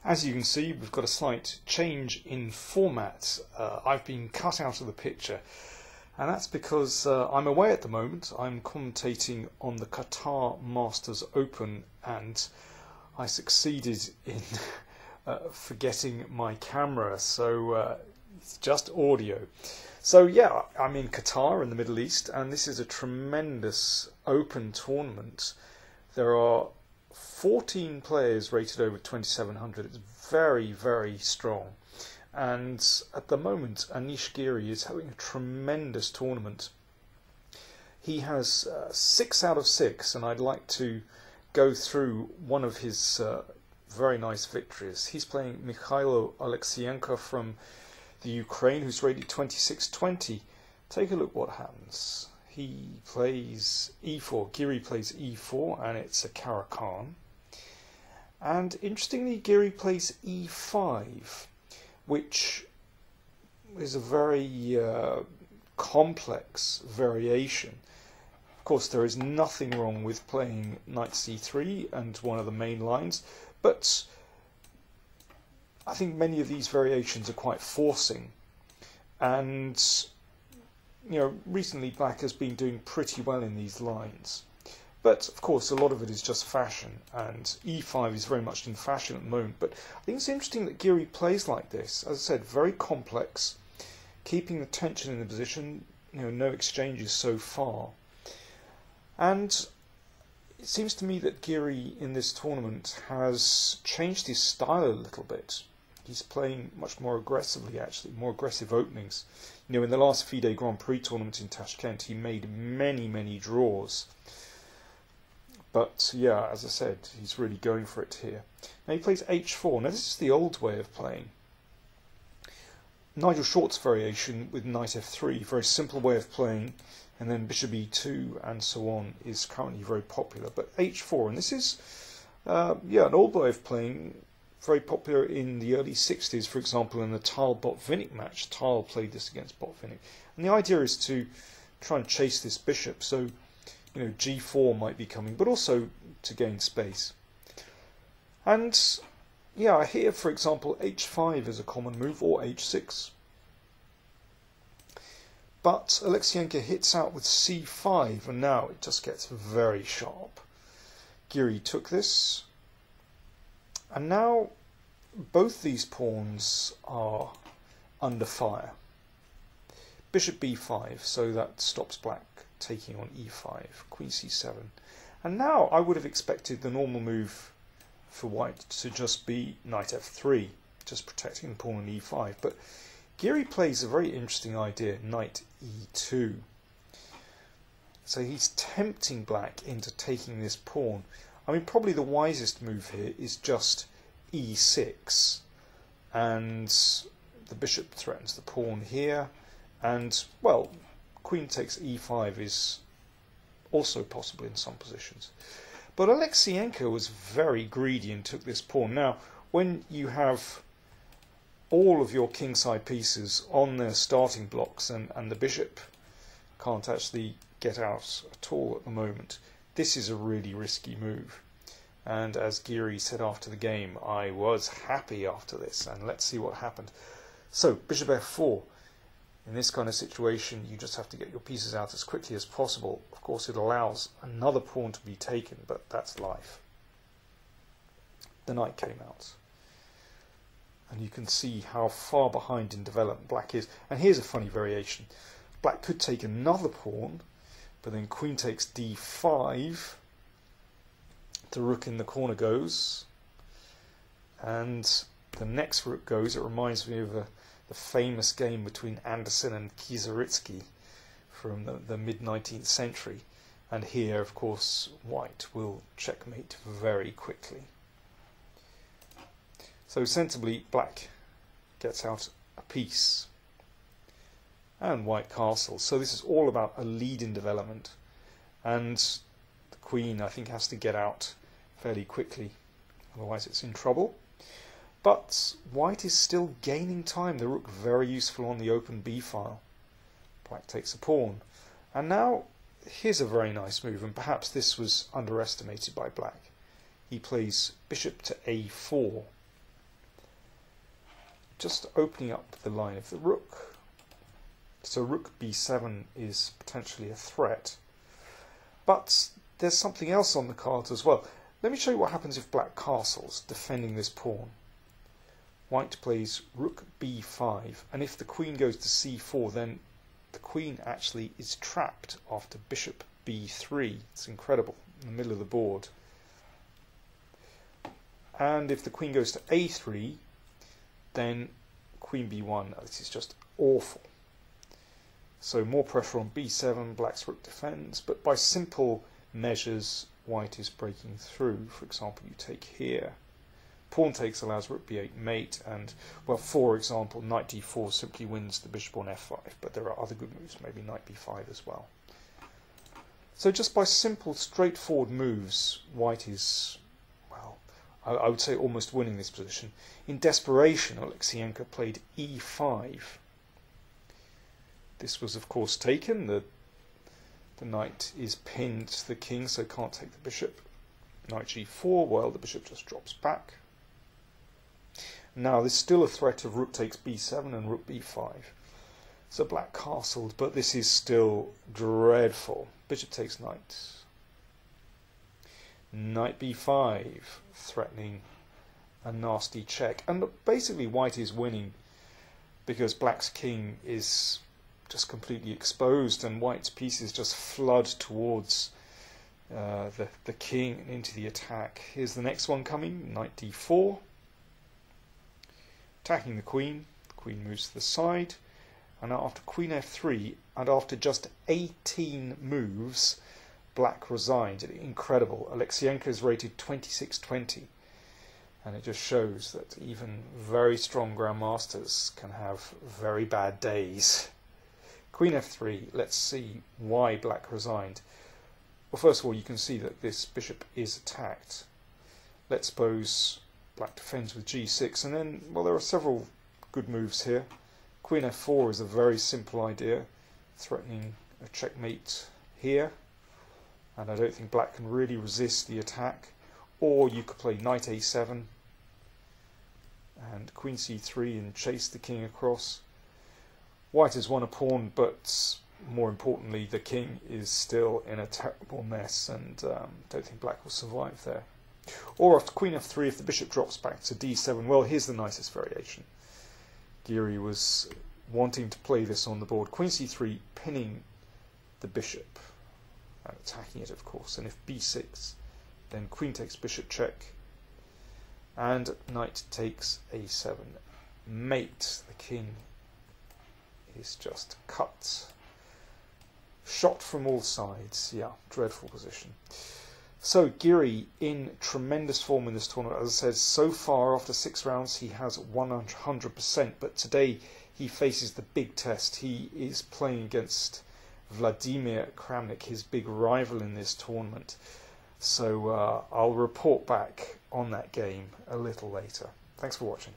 As you can see, we've got a slight change in format. I've been cut out of the picture, and that's because I'm away at the moment. I'm commentating on the Qatar Masters Open, and I succeeded in forgetting my camera, so it's just audio. So yeah, I'm in Qatar in the Middle East, and this is a tremendous open tournament. There are 14 players rated over 2,700. It's very, very strong. And at the moment, Anish Giri is having a tremendous tournament. He has 6 out of 6, and I'd like to go through one of his very nice victories. He's playing Oleksienko from the Ukraine, who's rated 2620. Take a look what happens. He plays e4, Giri plays e4, and it's a Karakan. And interestingly, Giri plays e5, which is a very complex variation. Of course, there is nothing wrong with playing knight c3 and one of the main lines, but I think many of these variations are quite forcing. And recently Black has been doing pretty well in these lines. But of course, a lot of it is just fashion, and e5 is very much in fashion at the moment. But I think it's interesting that Giri plays like this. As I said, very complex, keeping the tension in the position. No exchanges so far. And it seems to me that Giri in this tournament has changed his style a little bit. He's playing much more aggressively, actually, more aggressive openings. In the last FIDE Grand Prix tournament in Tashkent, he made many, many draws. But yeah, as I said, he's really going for it here. Now he plays h4. Now this is the old way of playing. Nigel Short's variation with knight f3, very simple way of playing, and then bishop e2 and so on is currently very popular. But h4, and this is an old way of playing, very popular in the early 60s, for example, in the Tal-Botvinnik match. Tal played this against Botvinnik. And the idea is to try and chase this bishop, so g4 might be coming, but also to gain space. And yeah, here, for example, h5 is a common move, or h6. But Oleksienko hits out with c5, and now it just gets very sharp. Giri took this, and now both these pawns are under fire. Bishop b5, so that stops Black taking on e5, queen c7. And now I would have expected the normal move for White to just be knight f3, just protecting the pawn on e5. But Giri plays a very interesting idea, knight e2. So he's tempting Black into taking this pawn. I mean, probably the wisest move here is just e6, and the bishop threatens the pawn here, and well, queen takes e5 is also possible in some positions. But Oleksienko was very greedy and took this pawn. Now, when you have all of your kingside pieces on their starting blocks and the bishop can't actually get out at all at the moment, this is a really risky move. And as Giri said after the game, I was happy after this, and let's see what happened. So, bishop f4. In this kind of situation, you just have to get your pieces out as quickly as possible. Of course, it allows another pawn to be taken, but that's life. The knight came out. And you can see how far behind in development Black is. And here's a funny variation. Black could take another pawn, but then queen takes d5. The rook in the corner goes, and the next rook goes. It reminds me of the famous game between Anderson and Kieseritzky from the mid-19th century. And here, of course, White will checkmate very quickly. So sensibly, Black gets out a piece, and White castles. So this is all about a lead in development, and the queen, I think, has to get out fairly quickly, otherwise it's in trouble. But White is still gaining time. The rook very useful on the open b file. Black takes a pawn, and now here's a very nice move, and perhaps this was underestimated by Black. He plays bishop to a4, just opening up the line of the rook. So rook b7 is potentially a threat. But there's something else on the cards as well. Let me show you what happens if black castles, defending this pawn. White plays rook b5, and if the queen goes to c4, then the queen actually is trapped after bishop b3. It's incredible, in the middle of the board. And if the queen goes to a3, then queen b1. This is just awful. So more pressure on b7, black's rook defends, but by simple measures, white is breaking through. For example, you take here. Pawn takes allows rook b8 mate, and, well, for example, knight d4 simply wins the bishop on f5, but there are other good moves, maybe knight b5 as well. So just by simple, straightforward moves, white is, well, I would say almost winning this position. In desperation, Oleksienko played e5. This was, of course, taken. The knight is pinned to the king, so can't take the bishop. Knight g4, well, the bishop just drops back. Now, there's still a threat of rook takes b7 and rook b5. So black castled, but this is still dreadful. Bishop takes knight. Knight b5, threatening a nasty check. And basically white is winning because black's king is just completely exposed and white's pieces just flood towards the king and into the attack. Here's the next one coming, knight d4. Attacking the queen moves to the side, and now after queen f3, and after just 18 moves, black resigned. Incredible. Oleksienko is rated 2620, and it just shows that even very strong grandmasters can have very bad days. Queen f3, let's see why black resigned. Well, first of all, you can see that this bishop is attacked. Let's suppose black defends with g6, and then, well, there are several good moves here. Queen f4 is a very simple idea, threatening a checkmate here, and I don't think black can really resist the attack. Or you could play knight a7 and queen c3 and chase the king across. White has won a pawn, but more importantly, the king is still in a terrible mess, and don't think black will survive there. Or after queen f3, if the bishop drops back to d7, well, here's the nicest variation. Giri was wanting to play this on the board. Queen c3, pinning the bishop and attacking it, of course. And if b6, then queen takes bishop check, and knight takes a7 mate. The king is just cut. Shot from all sides. Yeah, dreadful position. So Giri in tremendous form in this tournament. As I said, so far after 6 rounds he has 100%, but today he faces the big test. He is playing against Vladimir Kramnik, his big rival in this tournament. So I'll report back on that game a little later. Thanks for watching.